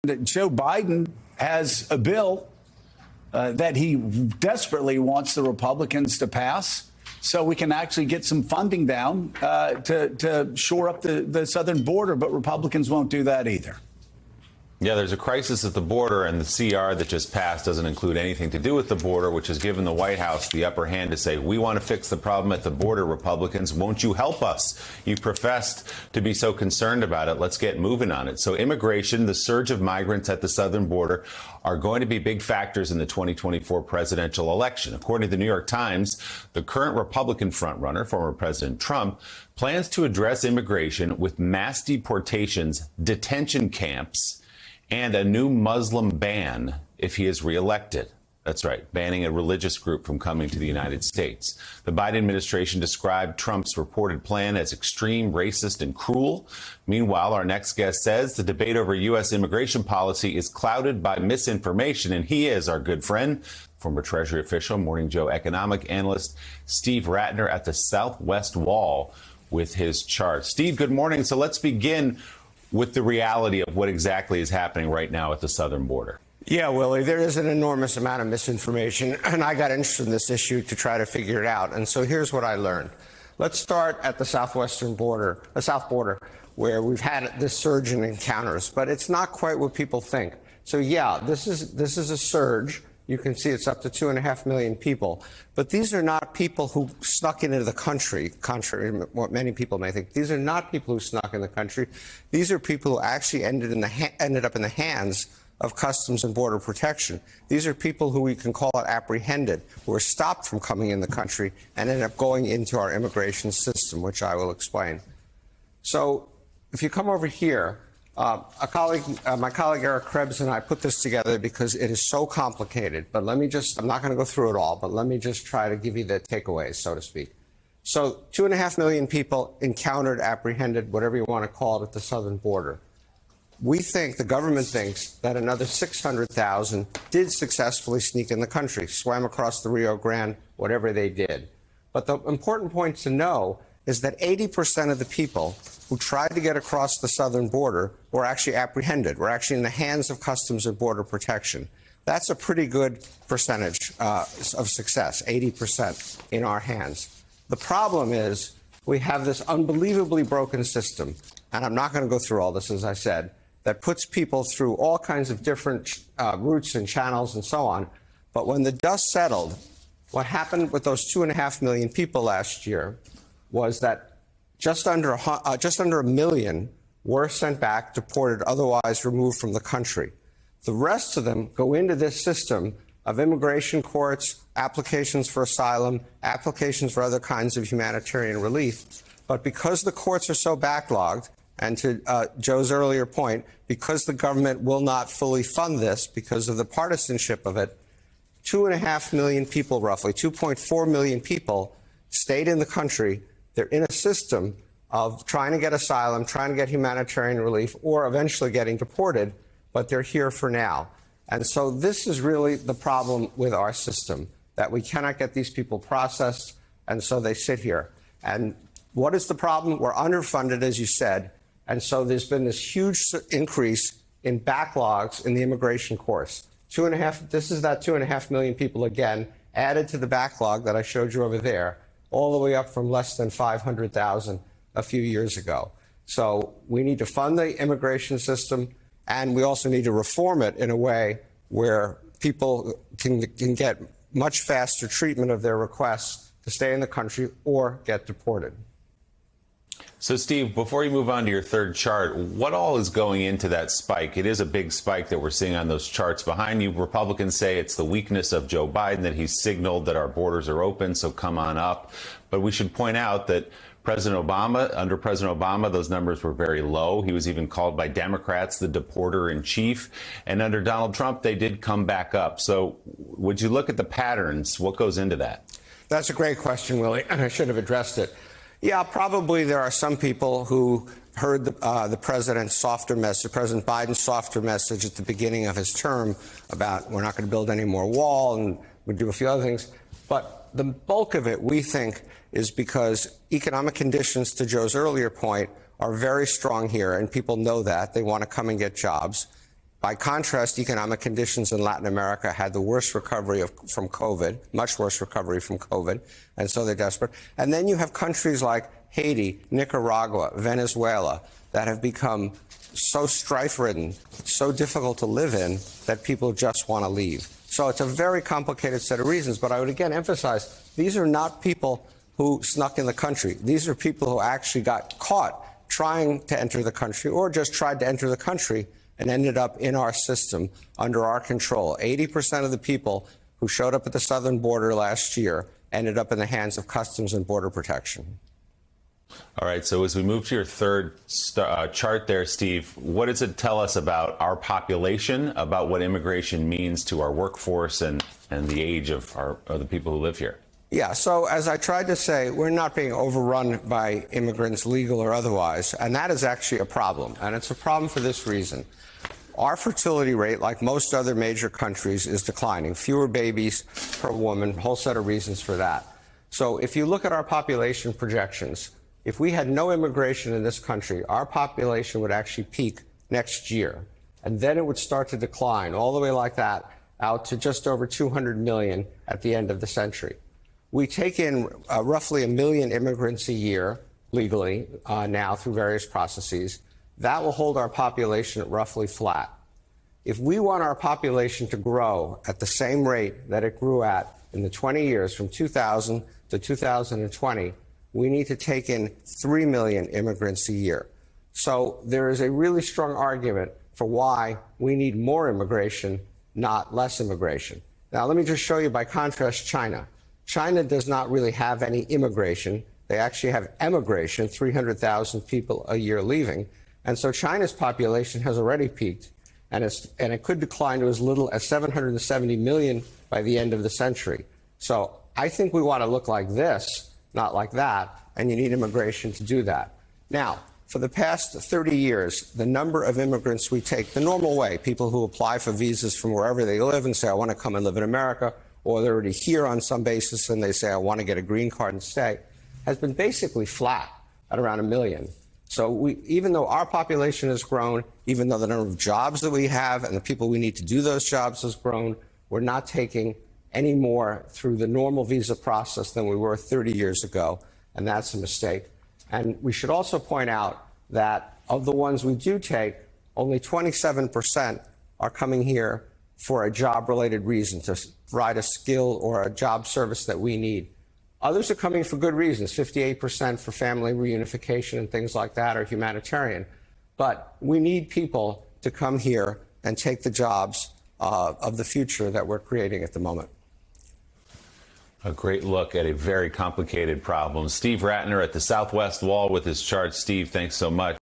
that Joe Biden has a bill that he desperately wants the Republicans to pass so we can actually get some funding down to shore up the southern border. But Republicans won't do that either. Yeah, there's a crisis at the border, and the CR that just passed doesn't include anything to do with the border, which has given the White House the upper hand to say, we want to fix the problem at the border, Republicans. Won't you help us? You professed to be so concerned about it. Let's get moving on it. So immigration, the surge of migrants at the southern border are going to be big factors in the 2024 presidential election. According to the New York Times, the current Republican frontrunner, former President Trump, plans to address immigration with mass deportations, detention camps, and a new Muslim ban if he is reelected. That's right, banning a religious group from coming to the United States. The Biden administration described Trump's reported plan as extreme, racist, and cruel. Meanwhile, our next guest says the debate over U.S. immigration policy is clouded by misinformation, and he is our good friend, former Treasury official, Morning Joe economic analyst Steve Rattner at the Southwest Wall with his chart. Steve, good morning. So let's begin with the reality of what exactly is happening right now at the southern border. Yeah, Willie, there is an enormous amount of misinformation, and I got interested in this issue to try to figure it out. And so here's what I learned. Let's start at the southwestern border, the south border, where we've had this surge in encounters, but it's not quite what people think. So yeah, this is a surge. You can see it's up to 2.5 million people. But these are not people who snuck into the country, contrary to what many people may think. These are not people who snuck in the country. These are people who actually ended up in the hands of Customs and Border Protection. These are people who we can call it apprehended, who are stopped from coming in the country and end up going into our immigration system, which I will explain. So if you come over here, my colleague Eric Krebs and I put this together because it is so complicated. But I'm not going to go through it all, but let me just try to give you the takeaways, so to speak. So 2.5 million people encountered, apprehended, whatever you want to call it, at the southern border. We think, the government thinks, that another 600,000 did successfully sneak in the country, swam across the Rio Grande, whatever they did. But the important point to know is that 80% of the people who tried to get across the southern border were actually apprehended, were actually in the hands of Customs and Border Protection. That's a pretty good percentage of success, 80% in our hands. The problem is we have this unbelievably broken system, and I'm not going to go through all this, as I said, that puts people through all kinds of different routes and channels and so on. But when the dust settled, what happened with those 2.5 million people last year was that just under a million were sent back, deported, otherwise removed from the country. The rest of them go into this system of immigration courts, applications for asylum, applications for other kinds of humanitarian relief. But because the courts are so backlogged, and to Joe's earlier point, because the government will not fully fund this because of the partisanship of it, 2.5 million people, roughly 2.4 million people, stayed in the country. They're in a system of trying to get asylum, trying to get humanitarian relief, or eventually getting deported, but they're here for now. And so this is really the problem with our system, that we cannot get these people processed, and so they sit here. And what is the problem? We're underfunded, as you said, and so there's been this huge increase in backlogs in the immigration course. This is that 2.5 million people again, added to the backlog that I showed you over there, all the way up from less than 500,000 a few years ago. So we need to fund the immigration system, and we also need to reform it in a way where people can get much faster treatment of their requests to stay in the country or get deported. So, Steve, before you move on to your third chart, what all is going into that spike? It is a big spike that we're seeing on those charts behind you. Republicans say it's the weakness of Joe Biden, that he's signaled that our borders are open, so come on up. But we should point out that under President Obama, those numbers were very low. He was even called by Democrats the deporter in chief. And under Donald Trump, they did come back up. So would you look at the patterns? What goes into that? That's a great question, Willie, and I should have addressed it. Yeah, probably there are some people who heard the president's softer message, President Biden's softer message at the beginning of his term about we're not going to build any more wall and we do a few other things. But the bulk of it, we think, is because economic conditions, to Joe's earlier point, are very strong here, and people know that. They want to come and get jobs. By contrast, economic conditions in Latin America had the worst recovery from COVID, much worse recovery from COVID, and so they're desperate. And then you have countries like Haiti, Nicaragua, Venezuela that have become so strife-ridden, so difficult to live in that people just want to leave. So it's a very complicated set of reasons, but I would again emphasize these are not people who snuck in the country. These are people who actually got caught trying to enter the country or just tried to enter the country and ended up in our system under our control. 80% of the people who showed up at the southern border last year ended up in the hands of Customs and Border Protection. All right, so as we move to your third chart there, Steve, what does it tell us about our population, about what immigration means to our workforce and the age of the people who live here? Yeah, so as I tried to say, we're not being overrun by immigrants, legal or otherwise, and that is actually a problem. And it's a problem for this reason. Our fertility rate, like most other major countries, is declining. Fewer babies per woman, whole set of reasons for that. So if you look at our population projections, if we had no immigration in this country, our population would actually peak next year. And then it would start to decline all the way like that out to just over 200 million at the end of the century. We take in roughly 1 million immigrants a year legally now through various processes. That will hold our population roughly flat. If we want our population to grow at the same rate that it grew at in the 20 years from 2000 to 2020, we need to take in 3 million immigrants a year. So there is a really strong argument for why we need more immigration, not less immigration. Now, let me just show you, by contrast, China. China does not really have any immigration. They actually have emigration, 300,000 people a year leaving. And so China's population has already peaked, and it could decline to as little as 770 million by the end of the century. So I think we want to look like this, not like that, and you need immigration to do that. Now, for the past 30 years, the number of immigrants we take the normal way, people who apply for visas from wherever they live and say, I want to come and live in America, or they're already here on some basis and they say, I want to get a green card and stay, has been basically flat at around 1 million. So even though our population has grown, even though the number of jobs that we have and the people we need to do those jobs has grown, we're not taking any more through the normal visa process than we were 30 years ago, and that's a mistake. And we should also point out that of the ones we do take, only 27% are coming here for a job-related reason, to provide a skill or a job service that we need. Others are coming for good reasons, 58% for family reunification and things like that, or humanitarian. But we need people to come here and take the jobs of the future that we're creating at the moment. A great look at a very complicated problem. Steve Rattner at the Southwest Wall with his chart. Steve, thanks so much.